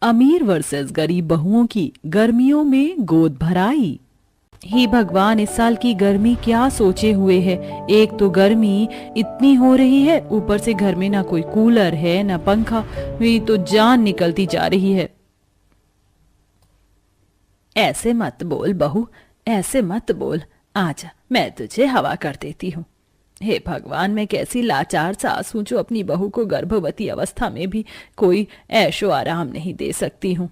अमीर वर्सेस गरीब बहुओं की गर्मियों में गोद भराई। हे भगवान, इस साल की गर्मी क्या सोचे हुए है। एक तो गर्मी इतनी हो रही है, ऊपर से घर में ना कोई कूलर है ना पंखा। मेरी तो जान निकलती जा रही है। ऐसे मत बोल बहू, ऐसे मत बोल। आजा, मैं तुझे हवा कर देती हूँ। हे भगवान, मैं कैसी लाचार सास हूँ जो अपनी बहू को गर्भवती अवस्था में भी कोई ऐशो आराम नहीं दे सकती हूँ।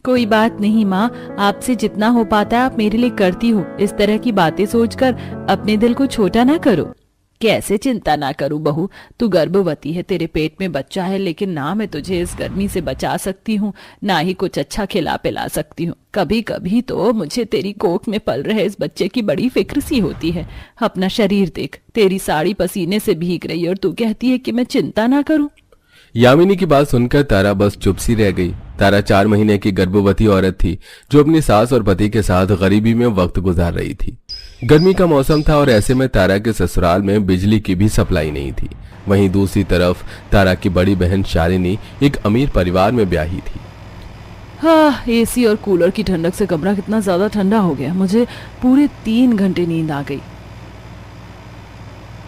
कोई बात नहीं माँ, आपसे जितना हो पाता है आप मेरे लिए करती हो। इस तरह की बातें सोचकर अपने दिल को छोटा ना करो। कैसे चिंता ना करूं बहू, तू गर्भवती है, तेरे पेट में बच्चा है, लेकिन ना मैं तुझे इस गर्मी से बचा सकती हूँ, ना ही कुछ अच्छा खिला पिला सकती हूँ। कभी कभी तो मुझे तेरी कोख में पल रहे इस बच्चे की बड़ी फिक्र सी होती है। अपना शरीर देख, तेरी साड़ी पसीने से भीग रही है और तू कहती है कि मैं चिंता ना करूं। यामिनी की बात सुनकर तारा बस चुप सी रह गई। तारा 4 महीने की गर्भवती औरत थी जो अपनी सास और पति के साथ गरीबी में वक्त गुजार रही थी। गर्मी का मौसम था और ऐसे में तारा के ससुराल में बिजली की भी सप्लाई नहीं थी। वहीं दूसरी तरफ तारा की बड़ी बहन शालिनी एक अमीर परिवार में ब्याही थी। हाँ, एसी और कूलर की ठंडक से कमरा कितना ज्यादा ठंडा हो गया। मुझे पूरे 3 घंटे नींद आ गई।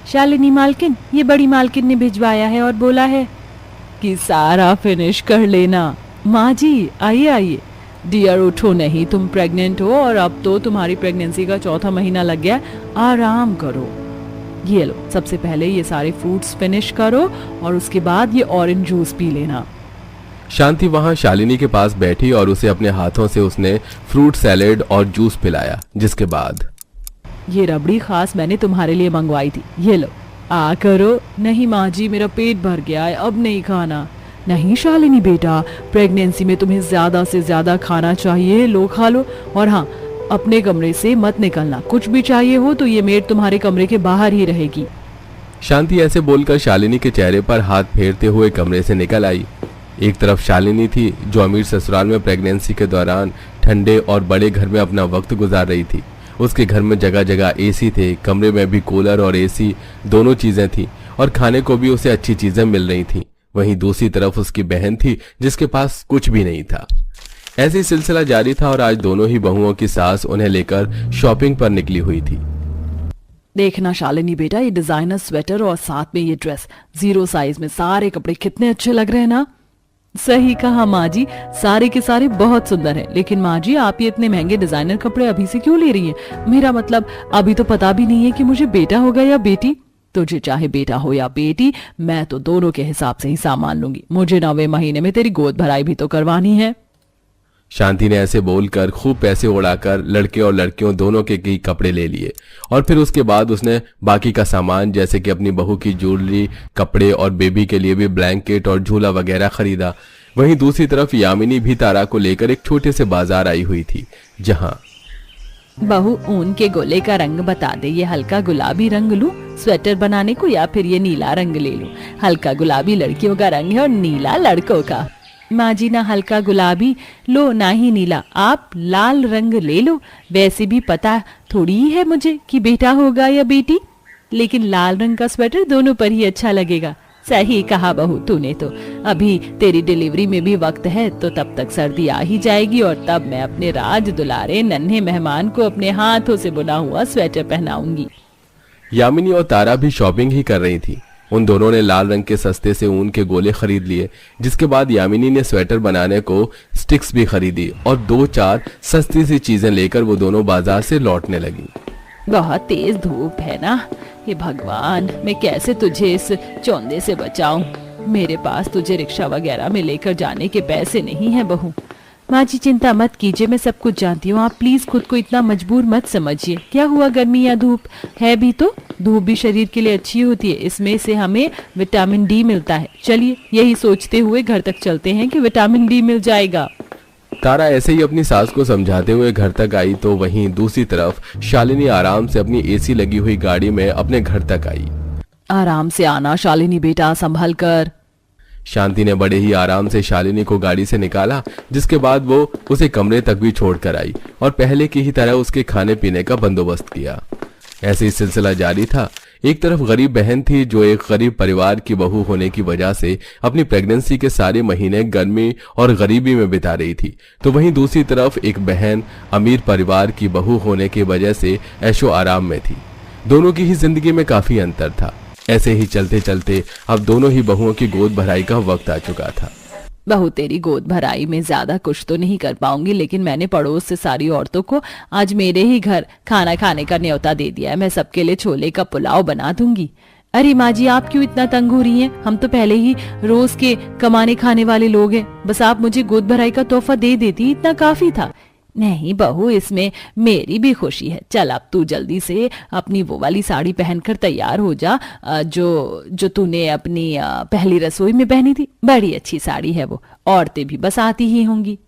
शालिनी मालकिन, ये बड़ी मालकिन ने भिजवाया है और बोला है कि सारा फिनिश कर लेना। माँ जी, आइए आइए। डियर, उठो नहीं, तुम प्रेग्नेंट हो और अब तो तुम्हारी प्रेगनेंसी का 4था महीना लग गया। आराम करो। ये लो, सबसे पहले ये सारे फ्रूट्स फिनिश करो और उसके बाद ये ऑरेंज जूस पी लेना। शांति वहां शालिनी के पास बैठी और उसे अपने हाथों से उसने फ्रूट सैलेड और जूस पिलाया, जिसके बाद ये रबड़ी खास मैंने तुम्हारे लिए मंगवाई थी, ये लो, आ करो। नहीं माँ जी, मेरा पेट भर गया है, अब नहीं खाना। नहीं शालिनी बेटा, प्रेगनेंसी में तुम्हें ज्यादा से ज्यादा खाना चाहिए, लो खा लो। और हाँ, अपने कमरे से मत निकलना। कुछ भी चाहिए हो तो ये मेड तुम्हारे कमरे के बाहर ही रहेगी। शांति ऐसे बोलकर शालिनी के चेहरे पर हाथ फेरते हुए कमरे से निकल आई। एक तरफ शालिनी थी जो अमीर ससुराल में प्रेगनेंसी के दौरान ठंडे और बड़े घर में अपना वक्त गुजार रही थी। उसके घर में जगह जगह एसी थे, कमरे में भी कूलर और एसी दोनों चीजें थी और खाने को भी उसे अच्छी चीजें मिल रही थी। वहीं दूसरी तरफ उसकी बहन थी जिसके पास कुछ भी नहीं था। ऐसे ही सिलसिला जारी था और आज दोनों ही बहुओं की सास उन्हें लेकर शॉपिंग पर निकली हुई थी। देखना शालिनी बेटा, ये डिजाइनर स्वेटर और साथ में ये ड्रेस 0 साइज में सारे कपड़े कितने अच्छे लग रहे हैं ना। सही कहा माँ जी, सारे के सारे बहुत सुंदर हैं। लेकिन माँ जी, आप ये इतने महंगे डिजाइनर कपड़े अभी से क्यों ले रही हैं? मेरा मतलब, अभी तो पता भी नहीं है कि मुझे बेटा होगा या बेटी। तुझे चाहे बेटा हो या बेटी, मैं तो दोनों के हिसाब से ही सामान लूंगी। मुझे 9वें महीने में तेरी गोद भराई भी तो करवानी है। शांति ने ऐसे बोलकर खूब पैसे उड़ाकर लड़के और लड़कियों दोनों के कई कपड़े ले लिए और फिर उसके बाद उसने बाकी का सामान जैसे कि अपनी बहू की ज्वेलरी, कपड़े और बेबी के लिए भी ब्लैंकेट और झूला वगैरह खरीदा। वहीं दूसरी तरफ यामिनी भी तारा को लेकर एक छोटे से बाजार आई हुई थी जहां बहू, ऊन के गोले का रंग बता दे। ये हल्का गुलाबी रंग लूं स्वेटर बनाने को या फिर ये नीला रंग ले लूं? हल्का गुलाबी लड़कियों का रंग है और नीला लड़कों का। माँ जी, ना हल्का गुलाबी लो ना ही नीला, आप लाल रंग ले लो। वैसे भी पता थोड़ी ही है मुझे कि बेटा होगा या बेटी, लेकिन लाल रंग का स्वेटर दोनों पर ही अच्छा लगेगा। सही कहा बहू तूने तो। अभी तेरी डिलीवरी में भी वक्त है, तो तब तक सर्दी आ ही जाएगी और तब मैं अपने राज दुलारे नन्हे मेहमान को अपने हाथों से बुना हुआ स्वेटर पहनाऊंगी। यामिनी और तारा भी शॉपिंग ही कर रही थी। उन दोनों ने लाल रंग के सस्ते से ऊन के गोले खरीद लिए, जिसके बाद यामिनी ने स्वेटर बनाने को स्टिक्स भी खरीदी और 2-4 सस्ती सी चीजें लेकर वो दोनों बाजार से लौटने लगी। बहुत तेज धूप है ना, हे भगवान, मैं कैसे तुझे इस चौंधे से बचाऊं? मेरे पास तुझे रिक्शा वगैरह में लेकर जाने के पैसे नहीं है बहू। माँ जी, चिंता मत कीजिए, मैं सब कुछ जानती हूँ। आप प्लीज खुद को इतना मजबूर मत समझिए। क्या हुआ, गर्मी या धूप है भी तो धूप भी शरीर के लिए अच्छी होती है, इसमें से हमें विटामिन डी मिलता है। चलिए, यही सोचते हुए घर तक चलते हैं कि विटामिन डी मिल जाएगा। तारा ऐसे ही अपनी सास को समझाते हुए घर तक आई तो वहीं दूसरी तरफ शालिनी आराम से अपनी एसी लगी हुई गाड़ी में अपने घर तक आई। आराम से आना शालिनी बेटा, संभल कर। शांति ने बड़े ही आराम से शालिनी को गाड़ी से निकाला, जिसके बाद वो उसे कमरे तक भी छोड़कर आई और पहले की ही तरह उसके खाने पीने का बंदोबस्त किया। ऐसे ही सिलसिला जारी था। एक तरफ गरीब बहन थी जो एक गरीब परिवार की बहू होने की वजह से अपनी प्रेगनेंसी के सारे महीने गर्मी और गरीबी में बिता रही थी, तो वहीं दूसरी तरफ एक बहन अमीर परिवार की बहू होने की वजह से ऐशो आराम में थी। दोनों की ही जिंदगी में काफी अंतर था। ऐसे ही चलते चलते अब दोनों ही बहुओं की गोद भराई का वक्त आ चुका था। बहू, तेरी गोद भराई में ज्यादा कुछ तो नहीं कर पाऊंगी, लेकिन मैंने पड़ोस से सारी औरतों को आज मेरे ही घर खाना खाने का न्योता दे दिया है। मैं सबके लिए छोले का पुलाव बना दूंगी। अरे माँ जी, आप क्यों इतना तंग हो रही हैं? हम तो पहले ही रोज के कमाने खाने वाले लोग हैं। बस आप मुझे गोद भराई का तोहफा दे देती, इतना काफी था। नहीं बहू, इसमें मेरी भी खुशी है। चल अब तू जल्दी से अपनी वो वाली साड़ी पहनकर तैयार हो जा जो तूने अपनी पहली रसोई में पहनी थी। बड़ी अच्छी साड़ी है वो, औरतें भी बस आती ही होंगी।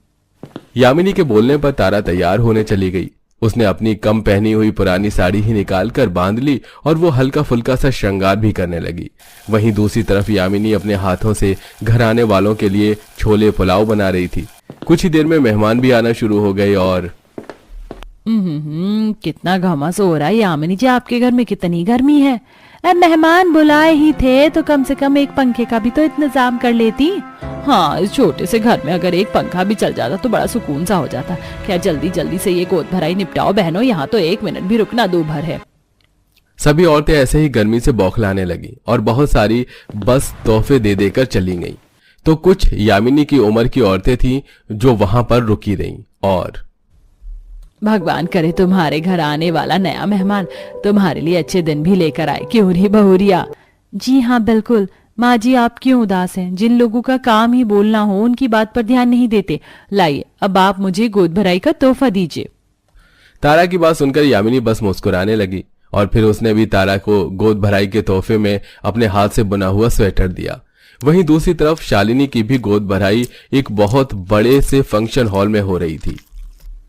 यामिनी के बोलने पर तारा तैयार होने चली गई। उसने अपनी कम पहनी हुई पुरानी साड़ी ही निकाल कर बांध ली और वो हल्का फुल्का सा श्रृंगार भी करने लगी। वहीं दूसरी तरफ यामिनी अपने हाथों से घर आने वालों के लिए छोले पुलाव बना रही थी। कुछ ही देर में मेहमान भी आना शुरू हो गए और कितना घामस हो रहा है यामिनी जी, आपके घर में कितनी गर्मी है। अब मेहमान बुलाए ही थे तो कम से कम एक पंखे का भी तो इंतजाम कर लेती। हाँ, इस छोटे से घर में अगर एक पंखा भी चल जाता तो बड़ा सुकून सा हो जाता। क्या जल्दी जल्दी से ये गोद भराई निपटाओ बहनों, यहाँ तो 1 मिनट भी रुकना दूभर है। सभी औरतें ऐसे ही गर्मी से बौखलाने लगी और बहुत सारी बस तोहफे दे देकर चली गईं। तो कुछ यामिनी की उम्र की औरतें थीं जो वहां पर रुकी रहीं और भगवान करे तुम्हारे घर आने वाला नया मेहमान तुम्हारे लिए अच्छे दिन भी लेकर आए। क्यों रे बहुरिया? जी हाँ बिल्कुल। माँ जी, आप क्यों उदास हैं? जिन लोगों का काम ही बोलना हो उनकी बात पर ध्यान नहीं देते। लाइए, अब आप मुझे गोद भराई का तोहफा दीजिए। तारा की बात सुनकर यामिनी बस मुस्कुराने लगी और फिर उसने भी तारा को गोद भराई के तोहफे में अपने हाथ से बुना हुआ स्वेटर दिया। वहीं दूसरी तरफ शालिनी की भी गोद भराई एक बहुत बड़े से फंक्शन हॉल में हो रही थी।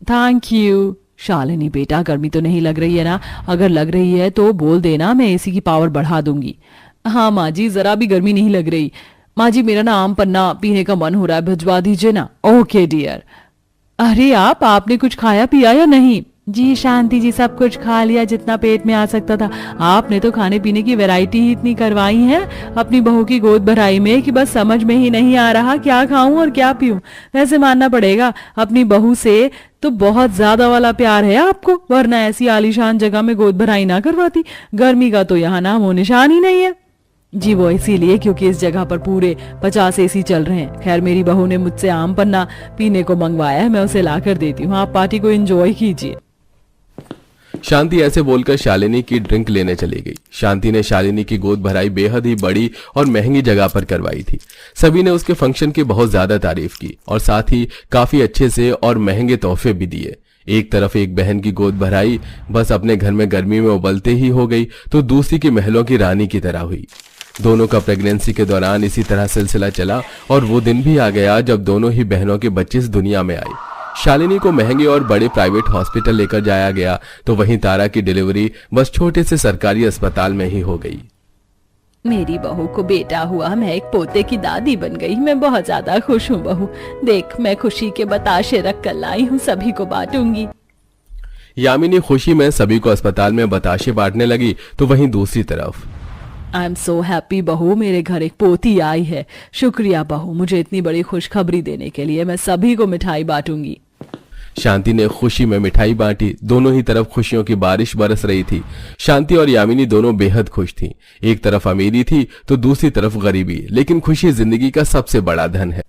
Thank you. शालिनी बेटा, गर्मी तो नहीं लग रही है ना? अगर लग रही है तो बोल देना, मैं एसी की पावर बढ़ा दूंगी। हाँ माँ जी, जरा भी गर्मी नहीं लग रही। माँ जी, मेरा ना आम पन्ना पीने का मन हो रहा है, भिजवा दीजिए ना। Okay dear. अरे आपने कुछ खाया पिया या नहीं? जी शांति जी, सब कुछ खा लिया जितना पेट में आ सकता था। आपने तो खाने पीने की वैरायटी ही इतनी करवाई है अपनी बहू की गोद भराई में कि बस समझ में ही नहीं आ रहा क्या खाऊं और क्या पीऊं। वैसे मानना पड़ेगा, अपनी बहू से तो बहुत ज्यादा वाला प्यार है आपको, वरना ऐसी आलीशान जगह में गोद भराई ना करवाती। गर्मी का तो यहाँ नामो निशान ही नहीं है। जी वो इसीलिए क्योंकि इस जगह पर पूरे 50 एसी चल रहे हैं। खैर, मेरी बहू ने मुझसे आम पन्ना पीने को मंगवाया है, मैं उसे ला कर देती हूँ। आप पार्टी को एंजॉय कीजिए। शांति ऐसे बोलकर शालिनी की ड्रिंक लेने चली गई। शांति ने शालिनी की गोद भराई बेहद ही बड़ी और महंगी जगह पर करवाई थी। सभी ने उसके फंक्शन की बहुत ज्यादा तारीफ की और साथ ही काफी अच्छे से और महंगे तोहफे भी दिए। एक तरफ एक बहन की गोद भराई बस अपने घर में गर्मी में उबलते ही हो गई, तो दूसरी की महलों की रानी की तरह हुई। दोनों का प्रेगनेंसी के दौरान इसी तरह सिलसिला चला और वो दिन भी आ गया जब दोनों ही बहनों के बच्चे इस दुनिया में आए। शालिनी को महंगे और बड़े प्राइवेट हॉस्पिटल लेकर जाया गया, तो वहीं तारा की डिलीवरी बस छोटे से सरकारी अस्पताल में ही हो गई। मेरी बहू को बेटा हुआ, मैं एक पोते की दादी बन गई। मैं बहुत ज्यादा खुश हूँ बहू। देख, मैं खुशी के बताशे रख कर लाई हूँ, सभी को बांटूंगी। यामिनी खुशी में सभी को अस्पताल में बताशे बांटने लगी, तो वहीं दूसरी तरफ आई एम सो हैप्पी बहू, मेरे घर एक पोती आई है। शुक्रिया बहू, मुझे इतनी बड़ी खुशखबरी देने के लिए। मैं सभी को मिठाई बांटूंगी। शांति ने खुशी में मिठाई बांटी। दोनों ही तरफ खुशियों की बारिश बरस रही थी। शांति और यामिनी दोनों बेहद खुश थीं। एक तरफ अमीरी थी तो दूसरी तरफ गरीबी, लेकिन खुशी जिंदगी का सबसे बड़ा धन है।